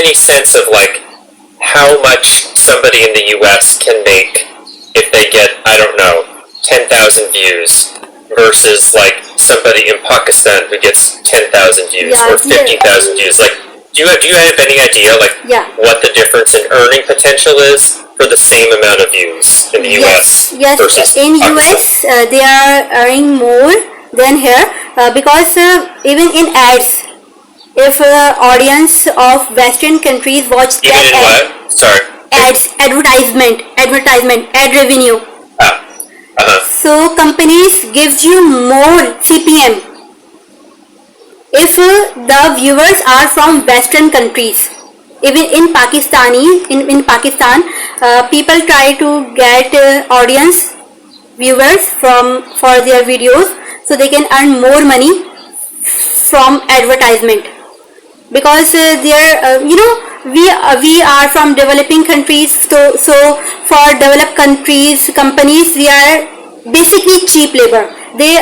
any sense of like how much somebody in the US can make if they get, I don't know, 10,000 views versus like somebody in Pakistan who gets 10,000 views or 50,000 views? Like, do you have any idea like what the difference in earning potential is for the same amount of views in the US? Yes, versus in Pakistan? US they are earning more than here because even in ads, if audience of Western countries watch Even that in what? Sorry. ads, advertisement, ad revenue. So companies gives you more CPM if the viewers are from Western countries. Even in Pakistan, people try to get audience viewers for their videos so they can earn more money from advertisement, because we are from developing countries, so for developed countries companies, we are basically cheap labor. They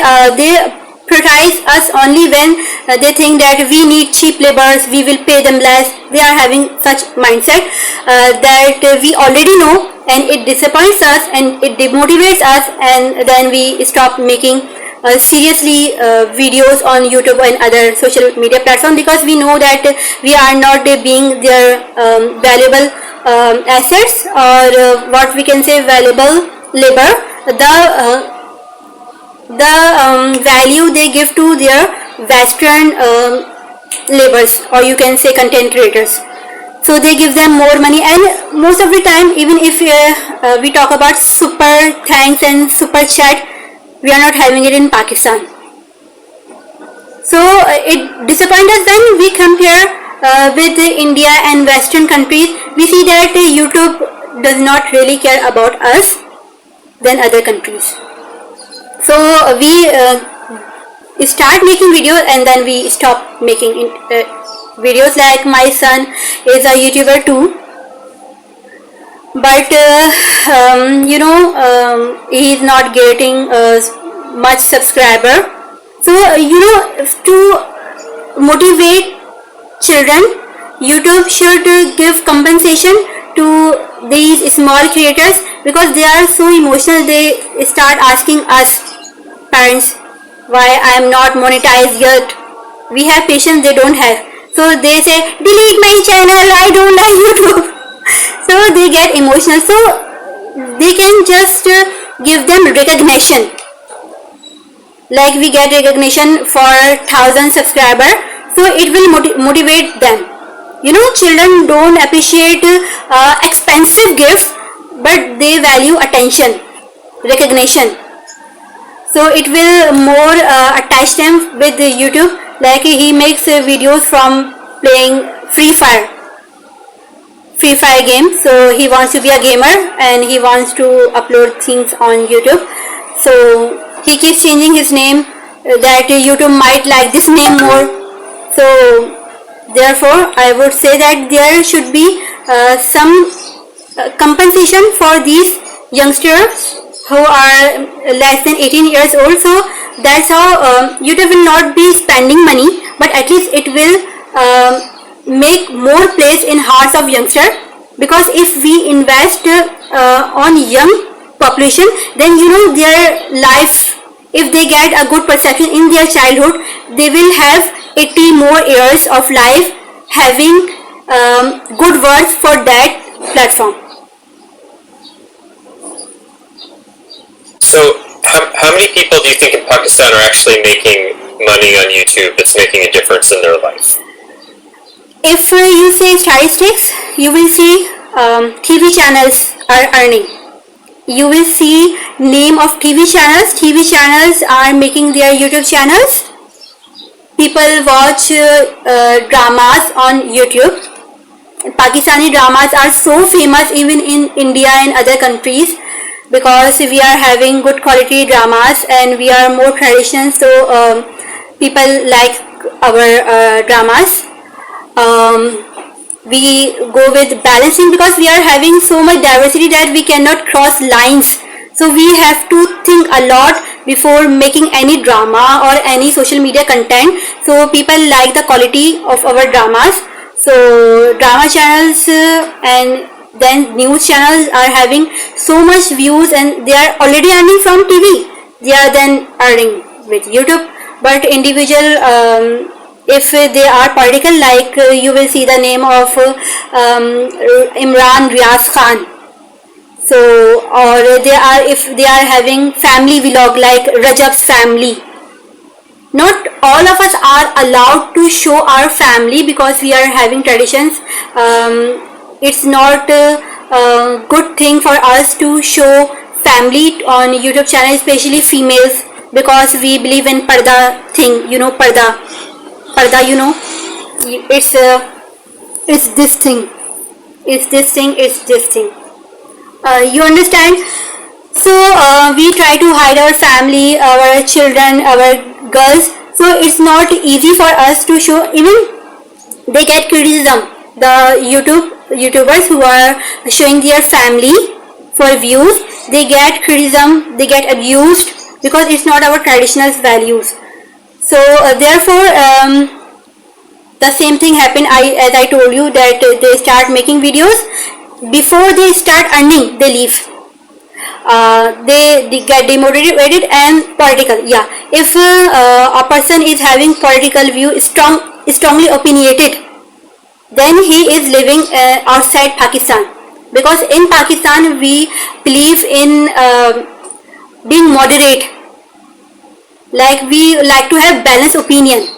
prioritize us only when they think that we need cheap laborers, we will pay them less. They are having such mindset that we already know, and it disappoints us and it demotivates us, and then we stop making seriously videos on YouTube and other social media platforms, because we know that we are not being their valuable assets, or what we can say valuable labor. The value they give to their Western laborers, or you can say content creators, so they give them more money. And most of the time, even if we talk about super thanks and super chat, we are not having it in Pakistan. So it disappoints us when we compare with India and Western countries. We see that YouTube does not really care about us than other countries. So we start making videos and then we stop making videos. Like my son is a YouTuber too, but he is not getting much subscriber. So to motivate children, YouTube should give compensation to these small creators, because they are so emotional. They start asking us parents, why I am not monetized yet. We have patience, they don't have. So they say, delete my channel, I don't like YouTube. So they get emotional. So they can just give them recognition. Like we get recognition for 1,000 subscribers, so it will motivate them. Children don't appreciate expensive gifts, but they value attention, recognition. So it will more attach them with YouTube. Like he makes videos from playing Free Fire game. So he wants to be a gamer and he wants to upload things on YouTube. So he keeps changing his name, that YouTube might like this name more. So therefore I would say that there should be some compensation for these youngsters who are less than 18 years old. So that's how YouTube will not be spending money, but at least it will make more place in hearts of youngsters. Because if we invest on young population, then their life, if they get a good perception in their childhood, they will have 80 more years of life having good words for that platform. So how many people do you think in Pakistan are actually making money on YouTube that's making a difference in their life? If you say statistics, you will see TV channels are earning. You will see name of TV channels. TV channels are making their YouTube channels. People watch dramas on YouTube. Pakistani dramas are so famous even in India and other countries, because we are having good quality dramas and we are more traditional. So people like our dramas. We go with balancing, because we are having so much diversity that we cannot cross lines. So we have to think a lot before making any drama or any social media content. So people like the quality of our dramas. So drama channels and then news channels are having so much views and they are already earning from TV. They are then earning with YouTube. But individual, if they are political, like you will see the name of Imran Riaz Khan. So, or they are, if they are having family vlog like Rajab's family. Not all of us are allowed to show our family because we are having traditions. It's not a good thing for us to show family on YouTube channel, especially females, because we believe in parda thing. You know parda, it's this thing, it's this thing, it's this thing. You understand? So we try to hide our family, our children, our girls. So it's not easy for us to show. Even they get criticism. The YouTubers who are showing their family for views, they get criticism. They get abused because it's not our traditional values. So therefore, the same thing happened. As I told you that they start making videos. Before they start earning, they leave. They get demotivated and political. Yeah, if a person is having political view, strongly opinionated, then he is living outside Pakistan. Because in Pakistan we believe in being moderate. Like we like to have balanced opinion.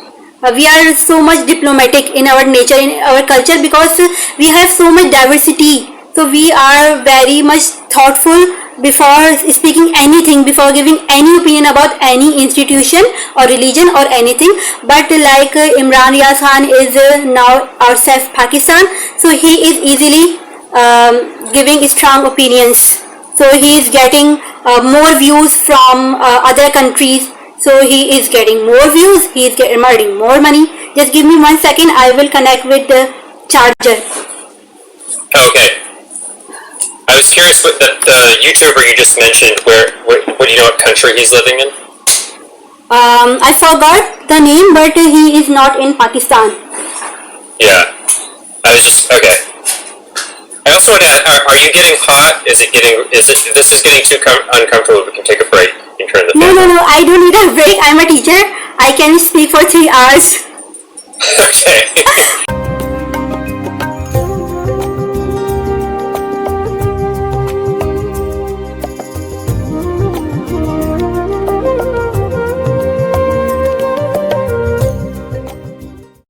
We are so much diplomatic in our nature, in our culture, because we have so much diversity. So we are very much thoughtful before speaking anything, before giving any opinion about any institution or religion or anything. But like Imran Riaz Khan is now outside Pakistan, so he is easily giving strong opinions. So he is getting more views from other countries. So he is getting more views, he is earning more money. Just give me 1 second, I will connect with the charger. Okay. I was curious, but the YouTuber you just mentioned, what do you know what country he's living in? I forgot the name, but he is not in Pakistan. Yeah. Okay. I also want to add, are you getting hot? Is it getting, if this is getting too uncomfortable, we can take a break and turn the fan No, I don't need a break. I'm a teacher. I can speak for 3 hours. Okay.